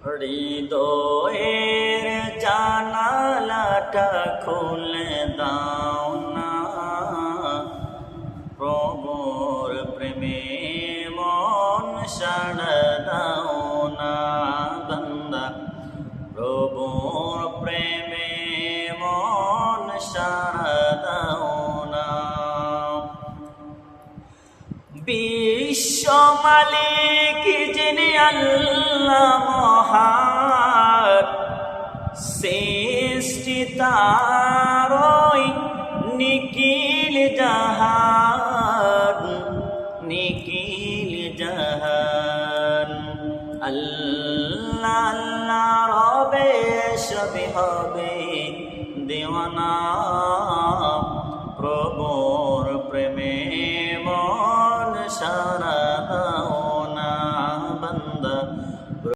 হৃদয়ের জানালাটা খুলে দাও না, প্রভুর প্রেমে মন সাড়া দাও না বান্দা, প্রভুর প্রেমে মন সাড়া দাও না। বিশ্ব মালিক যিনি আল্লাহ মহান, সৃষ্টি তারই নিখিল জাহান, নিখিল জাহান। আল্লাহ আল্লাহ রবে সবে হবে দেওয়ানা,